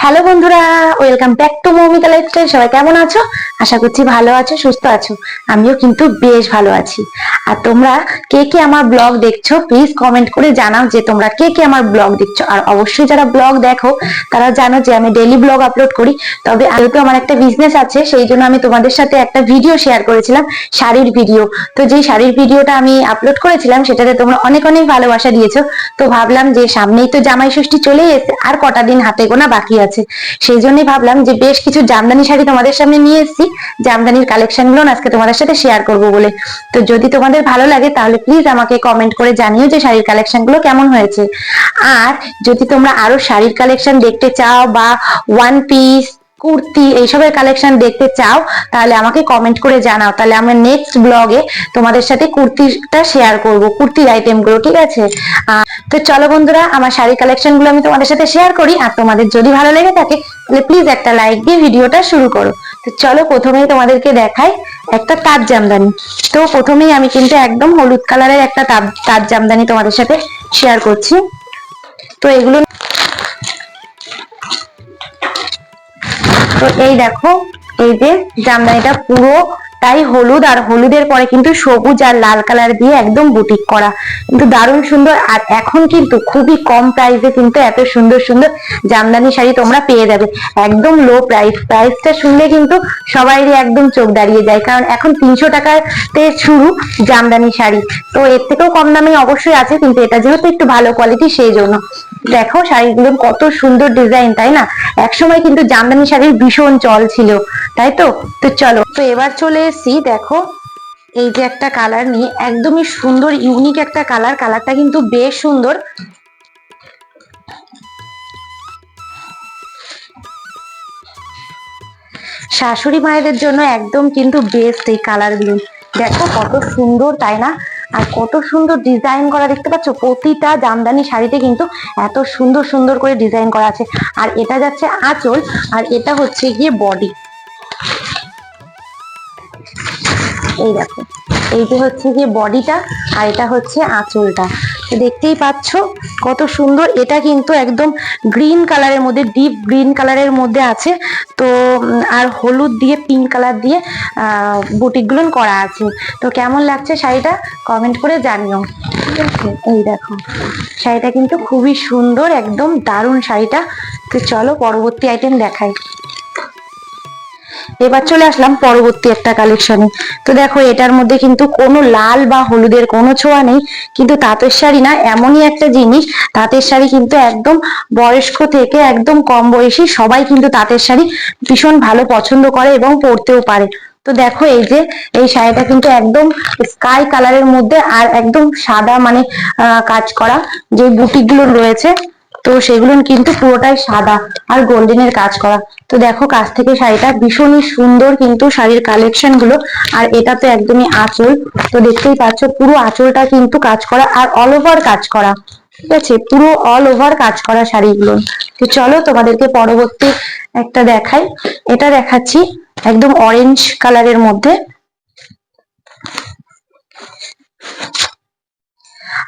Hello বন্ধুরা, welcome back to Moumita lifestyle. সবাই কেমন আছো? আশা করছি ভালো আছো, সুস্থ আছো। আমিও কিন্তু বেশ ভালো আছি। আর তোমরা কে কে আমার ব্লগ দেখছো প্লিজ কমেন্ট করে জানাও যে তোমরা কে কে আমার ব্লগ দেখছো। আর অবশ্যই যারা ব্লগ দেখো তারা জানো যে আমি ডেইলি ব্লগ আপলোড করি। তবে যেহেতু আমার একটা বিজনেস আছে সেই জন্য আমি তোমাদের সাথে একটা ভিডিও শেয়ার করেছিলাম, শাড়ির ভিডিও। তো যেই শাড়ির ভিডিওটা আমি আপলোড করেছিলাম সেটাতে তোমরা অনেক অনেক ভালোবাসা দিয়েছো। তো ভাবলাম যে সামনেই তো জামাই ষষ্ঠী চলেই এসেছে, আর কটা দিন হাতে গোনা বাকি আছে। সেই জন্যই ভাবলাম যে বেশ কিছু জামদানি শাড়ি তোমাদের সামনে নিয়ে এসেছি, জামদানির কালেকশন গুলো আজকে তোমাদের সাথে শেয়ার করব বলে। তো যদি তোমাদের ভালো লাগে তাহলে প্লিজ আমাকে কমেন্ট করে জানিও যে শাড়ির কালেকশন গুলো কেমন হয়েছে। আর যদি তোমরা আরো শাড়ির কালেকশন দেখতে চাও বা ওয়ান পিস কুর্তি এইসবের কালেকশন দেখতে চাও তাহলে আমাকে কমেন্ট করে জানাও, তাহলে আমরা নেক্সট ব্লগে তোমাদের সাথে কুর্তিটা শেয়ার করব, কুর্তির আইটেম গুলো, ঠিক আছে? তো চলো বন্ধুরা, আমার শাড়ি কালেকশন গুলো আমি তোমাদের সাথে শেয়ার করি। আর তোমাদের যদি ভালো লেগে থাকে তাহলে প্লিজ একটা লাইক দিয়ে ভিডিওটা শুরু করো। তো চলো প্রথমেই তোমাদেরকে দেখাই একটা তাঁত জামদানি। তো প্রথমেই আমি কিন্তু একদম হলুদ কালারের একটা তাঁত জামদানি তোমাদের সাথে শেয়ার করছি। তো এগুলো, তো এই দেখো, এই যে জামদানিটা পুরোটাই হলুদ, আর হলুদের পরে কিন্তু সবুজ আর লাল কালার দিয়ে একদম বুটিক করা, কিন্তু দারুণ সুন্দর। আর এখন কিন্তু খুবই কম প্রাইসে কিন্তু এত সুন্দর সুন্দর জামদানি শাড়ি তোমরা পেয়ে যাবে, একদম লো প্রাইস। প্রাইসটা শুনলে কিন্তু সবাইরই একদম চোখ দাঁড়িয়ে যায়, কারণ এখন 300 টাকাতে শুরু জামদানি শাড়ি। তো এর থেকেও কম দামে অবশ্যই আছে, কিন্তু এটা যেহেতু একটু ভালো কোয়ালিটি সেই জন্য। দেখো শাড়িগুলো কত সুন্দর ডিজাইন, তাই না? একসময় কিন্তু জামদানি শাড়ির ভীষণ চল ছিল, তাই তো? তো চলো, তো এবার চলে এসেছি, দেখো এই যে একটা কালার নিয়ে, একদমই সুন্দর ইউনিক একটা কালার। কালারটা কিন্তু বেশ সুন্দর। শাশুড়ি মায়েদের জন্য একদম কিন্তু বেস্ট এই কালার গুলো। দেখো কত সুন্দর, তাই না? আর কত সুন্দর ডিজাইন করা, দেখতে পাচ্ছ প্রতিটা জামদানি শাড়িতে কিন্তু এত সুন্দর সুন্দর করে ডিজাইন করা আছে। আর এটা যাচ্ছে আঁচল, আর এটা হচ্ছে গিয়ে বডি। এই দেখো, এই যে হচ্ছে গিয়ে বডিটা, আর এটা হচ্ছে আঁচলটা। দেখতেই পাচ্ছ কত সুন্দর। এটা কিন্তু একদম গ্রিন কালারের মধ্যে, ডিপ গ্রিন কালারের মধ্যে আছে। তো আর হলুদ দিয়ে পিঙ্ক কালার দিয়ে বুটিক গুলো করা আছে। তো কেমন লাগছে শাড়িটা কমেন্ট করে জানিও, ঠিক আছে? এই দেখো শাড়িটা কিন্তু খুবই সুন্দর, একদম দারুণ শাড়িটা। তো চলো পরবর্তী আইটেম দেখাই। এবার চলে আসলাম পরবর্তী একটা কালেকশনে। তো দেখো এটার মধ্যে কিন্তু কোনো লাল বা হলুদের কোনো ছোঁয়া নেই, কিন্তু তাঁতের শাড়ি না এমনই একটা জিনিস, তাঁতের শাড়ি কিন্তু একদম বয়স্ক থেকে একদম কম বয়সী সবাই কিন্তু তাঁতের শাড়ি ভীষণ ভালো পছন্দ করে এবং পরতেও পারে। তো দেখো এই যে এই শাড়িটা কিন্তু একদম স্কাই কালারের মধ্যে, আর একদম সাদা মানে কাজ করা যে বুটিক গুলো রয়েছে, তো সেগুলো কিন্তু পুরোটাই সাদা আর গোল্ডেনের কাজ করা। তো দেখো কাছ থেকে শাড়িটা ভীষণই সুন্দর কিন্তু শাড়ির কালেকশন গুলো। আর এটা তো একদমই আঁচল, তো দেখতেই পাচ্ছ পুরো আঁচলটা কিন্তু কাজ করা আর অল ওভার কাজ করা, ঠিক আছে? পুরো অল ওভার কাজ করা শাড়িগুলো। তো চলো তোমাদেরকে পরবর্তী একটা দেখাই। এটা দেখাচ্ছি একদম অরেঞ্জ কালারের মধ্যে।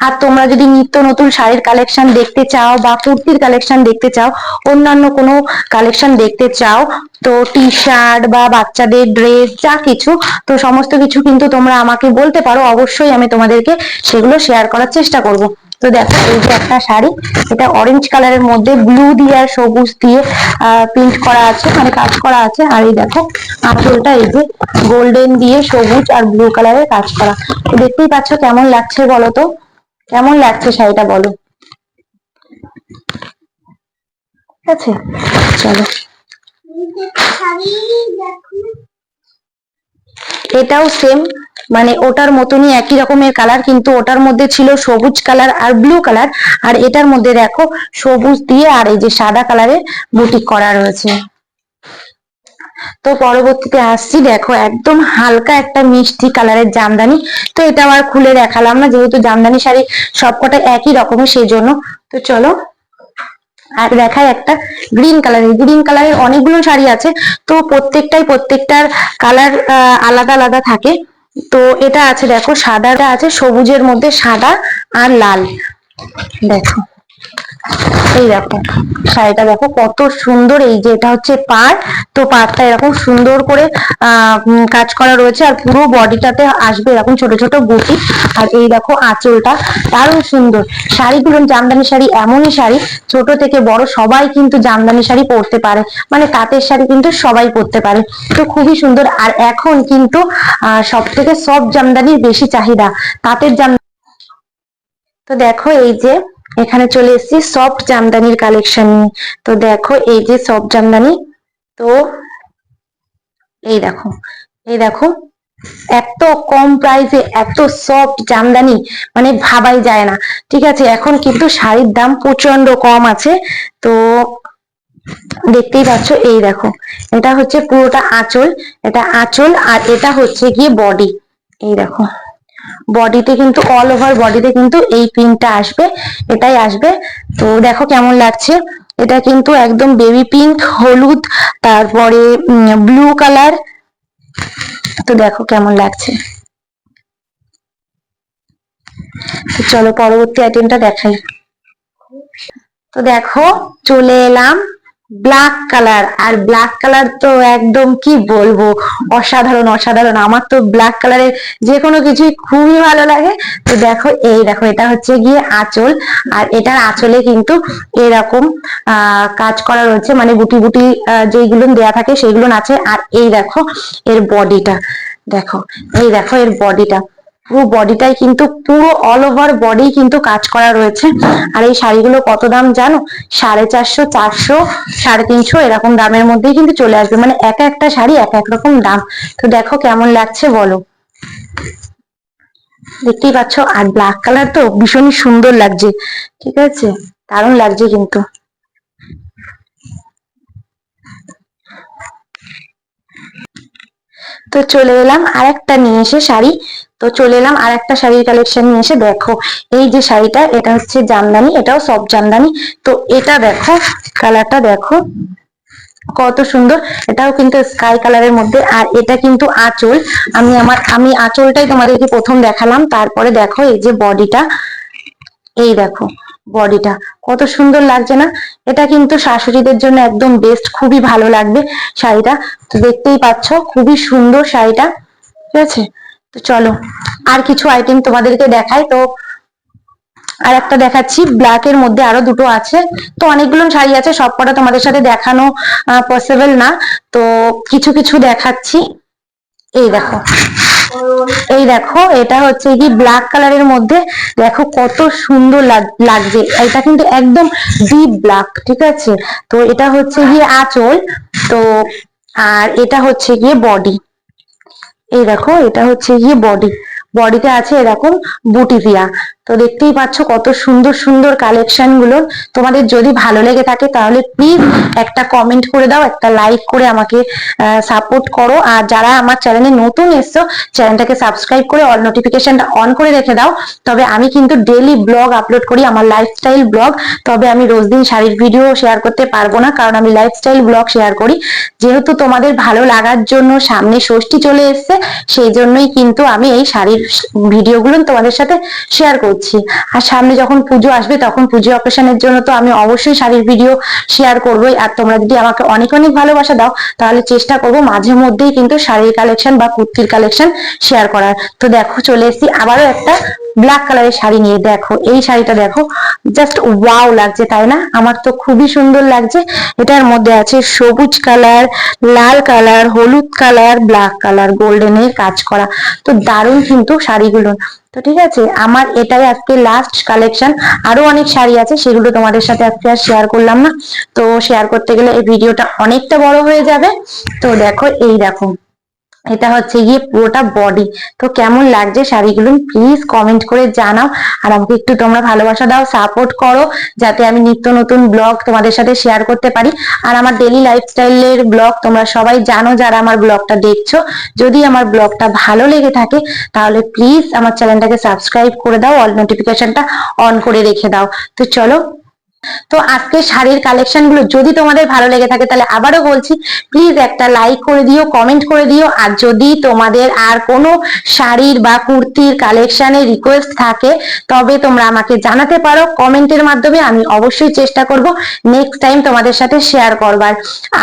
আর তোমরা যদি নিত্য নতুন শাড়ির কালেকশন দেখতে চাও বা কুর্তির কালেকশন দেখতে চাও, অন্যান্য কোনো কালেকশন দেখতে চাও, তো টি শার্ট বা বাচ্চাদের ড্রেস যা কিছু, তো সমস্ত কিছু কিন্তু তোমরা আমাকে বলতে পারো, অবশ্যই আমি তোমাদেরকে সেগুলো শেয়ার করার চেষ্টা করব। তো দেখো এই যে একটা শাড়ি, এটা অরেঞ্জ কালারের মধ্যে ব্লু দিয়ে আর সবুজ দিয়ে প্রিন্ট করা আছে, মানে কাজ করা আছে। আর এই দেখো আঁচলটা এই যে গোল্ডেন দিয়ে সবুজ আর ব্লু কালারের কাজ করা। তো দেখতেই পাচ্ছ কেমন লাগছে বলো তো, কেমন লাগছে শাড়িটা বলো, ঠিক আছে? চলো, এটাও সেম, মানে ওটার মতনই একই রকমের কালার, কিন্তু ওটার মধ্যে ছিল সবুজ কালার আর ব্লু কালার, আর এটার মধ্যে দেখো সবুজ দিয়ে আর এই যে সাদা কালারের বুটিক করা রয়েছে। তো পরবর্তীতে আসছি, দেখো একদম হালকা একটা মিষ্টি কালারের জামদানি। তো এটা আবার খুলে দেখালাম না, যেহেতু জামদানি শাড়ি সবকটা একই রকমের সেই জন্য। তো চলো আর দেখাই একটা গ্রিন কালারের। গ্রিন কালারের অনেকগুলো শাড়ি আছে, তো প্রত্যেকটার কালার আলাদা আলাদা থাকে। তো এটা আছে দেখো সাদাটা আছে সবুজের মধ্যে, সাদা আর লাল। দেখো এই দেখো শাড়িটা দেখো কত সুন্দর। এই যে এটা হচ্ছে পাড়, তো পাড়টা এরকম সুন্দর করে কাজ করা রয়েছে, আর পুরো বডিটাতে আসবে এরকম ছোট ছোট বুটি। আর এই দেখো আঁচলটা দারুণ সুন্দর। শাড়িগুলো জামদানি শাড়ি এমনই শাড়ি, ছোট থেকে বড় সবাই কিন্তু জামদানি শাড়ি পরতে পারে, মানে তাঁতের শাড়ি কিন্তু সবাই পরতে পারে। তো খুবই সুন্দর। আর এখন কিন্তু সব থেকে সফট জামদানির বেশি চাহিদা, তাঁতের জাম। তো দেখো এই যে এখানে চলে এসেছি সফট জামদানির কালেকশন নিয়ে। তো দেখো এই যে সফট জামদানি, তো এই দেখো, এই দেখো এত কম প্রাইসে এত সফট জামদানি, মানে ভাবাই যায় না। ঠিক আছে, এখন কিন্তু শাড়ির দাম প্রচন্ড কম আছে। তো দেখতেই পাচ্ছ, এই দেখো এটা হচ্ছে পুরোটা আঁচল, এটা আঁচল, আর এটা হচ্ছে গিয়ে বডি। এই দেখো বডিতে কিন্তু অল ওভার বডিতে কিন্তু এই প্রিন্টটা আসবে, এটাই আসবে। তো দেখো কেমন লাগছে। এটা কিন্তু একদম বেবি পিঙ্ক, হলুদ, তারপরে ব্লু কালার। তো দেখো কেমন লাগছে। তো চলো পরবর্তী আইটেমটা দেখাই। তো দেখো চলে এলাম ব্ল্যাক কালার। আর ব্ল্যাক কালার তো একদম কি বলবো, অসাধারণ অসাধারণ। আমার তো ব্ল্যাক কালারের যে কোনো কিছুই খুবই ভালো লাগে। তো দেখো এই দেখো এটা হচ্ছে গিয়ে আঁচল, আর এটার আঁচলে কিন্তু এরকম কাজ করা রয়েছে, মানে বুটি বুটি যেগুলো দেয়া থাকে সেগুলো আছে। আর এই দেখো এর বডিটা দেখো, এই দেখো এর বডিটা, পুরো বডিটাই কিন্তু পুরো অল ওভার বডি কিন্তু কাজ করা রয়েছে। আর এই শাড়িগুলো কত দাম জানো? 450, 400, 350 এরকম দামের মধ্যেই কিন্তু চলে আসবে, মানে এক একটা শাড়ি এক এক রকম দাম। তো দেখো কেমন লাগছে বলো, দেখতেই পাচ্ছ। আর ব্ল্যাক কালার তো ভীষণই সুন্দর লাগছে, ঠিক আছে, দারুণ লাগছে কিন্তু। তো চলে এলাম আর একটা নিয়ে এসে শাড়ি। তো চলে এলাম আর একটা শাড়ির কালেকশন নিয়ে এসে। দেখো এই যে শাড়িটা, এটা হচ্ছে জামদানি, এটাও সফট জামদানি। তো এটা দেখো কালারটা দেখো কত সুন্দর, এটাও কিন্তু স্কাই কালারের মধ্যে। আর এটা কিন্তু আঁচল, আমি আঁচলটাই তোমাদেরকে প্রথম দেখালাম, তারপরে দেখো এই যে বডিটা, এই দেখো বডিটা কত সুন্দর লাগছে না? এটা কিন্তু শাশুড়িদের জন্য একদম বেস্ট, খুবই ভালো লাগবে শাড়িটা। তো দেখতেই পাচ্ছ খুবই সুন্দর শাড়িটা, ঠিক আছে। তো চলো আর কিছু আইটেম তোমাদেরকে দেখাই। তো আর একটা দেখাচ্ছি, ব্ল্যাক এর মধ্যে আরো দুটো আছে। তো অনেকগুলো শাড়ি আছে, সবকটা তোমাদের সাথে দেখানো পসিবল না, তো কিছু কিছু দেখাচ্ছি। এই দেখো, এই দেখো এটা হচ্ছে কি ব্ল্যাক কালারের মধ্যে, দেখো কত সুন্দর লাগছে। এটা কিন্তু একদম ডিপ ব্ল্যাক, ঠিক আছে। তো এটা হচ্ছে গিয়ে আঁচল, তো আর এটা হচ্ছে গিয়ে বডি। এই দেখো এটা হচ্ছে গিয়ে বডি, বডিতে আছে এরকম বুটি দিয়া। তো দেখতেই পাচ্ছ কত সুন্দর সুন্দর কালেকশন গুলো। তোমাদের যদি ভালো লেগে থাকে তাহলে প্লিজ একটা কমেন্ট করে দাও, একটা লাইক করে আমাকে সাপোর্ট করো। আর যারা আমার চ্যানেলে নতুন এসছো, চ্যানেলটাকে সাবস্ক্রাইব করে অল নোটিফিকেশনটা অন করে রেখে দাও। তবে আমি কিন্তু ডেইলি ব্লগ আপলোড করি, আমার লাইফস্টাইল ব্লগ। তবে আমি রোজ দিন শাড়ির ভিডিও শেয়ার করতে পারবো না, কারণ আমি লাইফস্টাইল ব্লগ শেয়ার করি। যেহেতু তোমাদের ভালো লাগার জন্য, সামনে ষষ্ঠী চলে এসছে, সেই জন্যই কিন্তু আমি এই শাড়ির ভিডিওগুলো তোমাদের সাথে শেয়ার করছি। আর সামনে যখন পুজো আসবে, তখন পুজো অকেশনের জন্য তো আমি অবশ্যই শাড়ির ভিডিও শেয়ার করবোই। আর তোমরা যদি আমাকে অনেক অনেক ভালোবাসা দাও, তাহলে চেষ্টা করবো মাঝে মধ্যেই কিন্তু শাড়ির কালেকশন বা কুর্তির কালেকশন শেয়ার করার। তো দেখো চলে এসেছি আবারও একটা ব্ল্যাক কালারের শাড়ি নিয়ে। দেখো এই শাড়িটা দেখো, জাস্ট ওয়াও লাগছে, তাই না? আমার তো খুবই সুন্দর লাগছে। এটার মধ্যে আছে সবুজ কালার, লাল কালার, হলুদ কালার, ব্ল্যাক কালার, গোল্ডেনের কাজ করা। তো দারুণ কিন্তু শাড়িগুলো। তো ঠিক আছে, আমার এটাই আজকে লাস্ট কালেকশন। আরো অনেক শাড়ি আছে, সেগুলো তোমাদের সাথে আজকে আর শেয়ার করলাম না। তো শেয়ার করতে গেলে এই ভিডিওটা অনেকটা বড় হয়ে যাবে। তো দেখো এই দেখো, এটা হচ্ছে গিয়ে পুরোটা বডি। তো কেমন লাগছে শাড়িগুলো প্লিজ কমেন্ট করে জানাও। আর আমাকে একটু তোমরা ভালোবাসা দাও, সাপোর্ট করো, যাতে আমি নিত্য নতুন ব্লগ তোমাদের সাথে শেয়ার করতে পারি। আর আমার ডেইলি লাইফস্টাইলের ব্লগ তোমরা সবাই জানো, যারা আমার ব্লগটা দেখছো। যদি আমার ব্লগটা ভালো লেগে থাকে, তাহলে প্লিজ আমার চ্যানেলটাকে সাবস্ক্রাইব করে দাও, অল নোটিফিকেশনটা অন করে রেখে দাও। তো চলো তো আজকে শাড়ির কালেকশন গুলো যদি তোমাদের ভালো লেগে থাকে তাহলে আবারও বলছি, প্লিজ একটা লাইক করে দিও, কমেন্ট করে দিও। আর যদি তোমাদের আর কোনো শাড়ির বা কুর্তির কালেকশনের রিকোয়েস্ট থাকে তবে তোমরা আমাকে জানাতে পারো কমেন্টের মাধ্যমে। আমি অবশ্যই চেষ্টা করব নেক্সট টাইম তোমাদের সাথে শেয়ার করবার।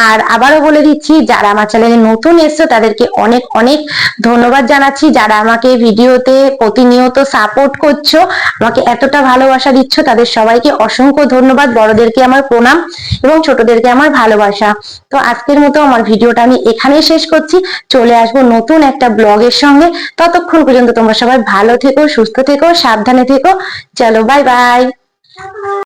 আর আবারও বলে দিচ্ছি, যারা আমার চ্যানেলে নতুন এসছো তাদেরকে অনেক অনেক ধন্যবাদ জানাচ্ছি। যারা আমাকে ভিডিওতে প্রতিনিয়ত সাপোর্ট করছো, আমাকে এতটা ভালোবাসা দিচ্ছ, তাদের সবাইকে অসংখ্য ধন্যবাদ। বড়দেরকে আমার প্রণাম এবং ছোটদেরকে আমার ভালোবাসা। তো আজকের মতো আমার ভিডিওটা আমি এখানেই শেষ করছি। চলে আসবো নতুন একটা ব্লগের সঙ্গে। ততক্ষণ পর্যন্ত তোমরা সবাই ভালো থেকো, সুস্থ থেকো, সাবধানে থেকো। চলো, বাই বাই।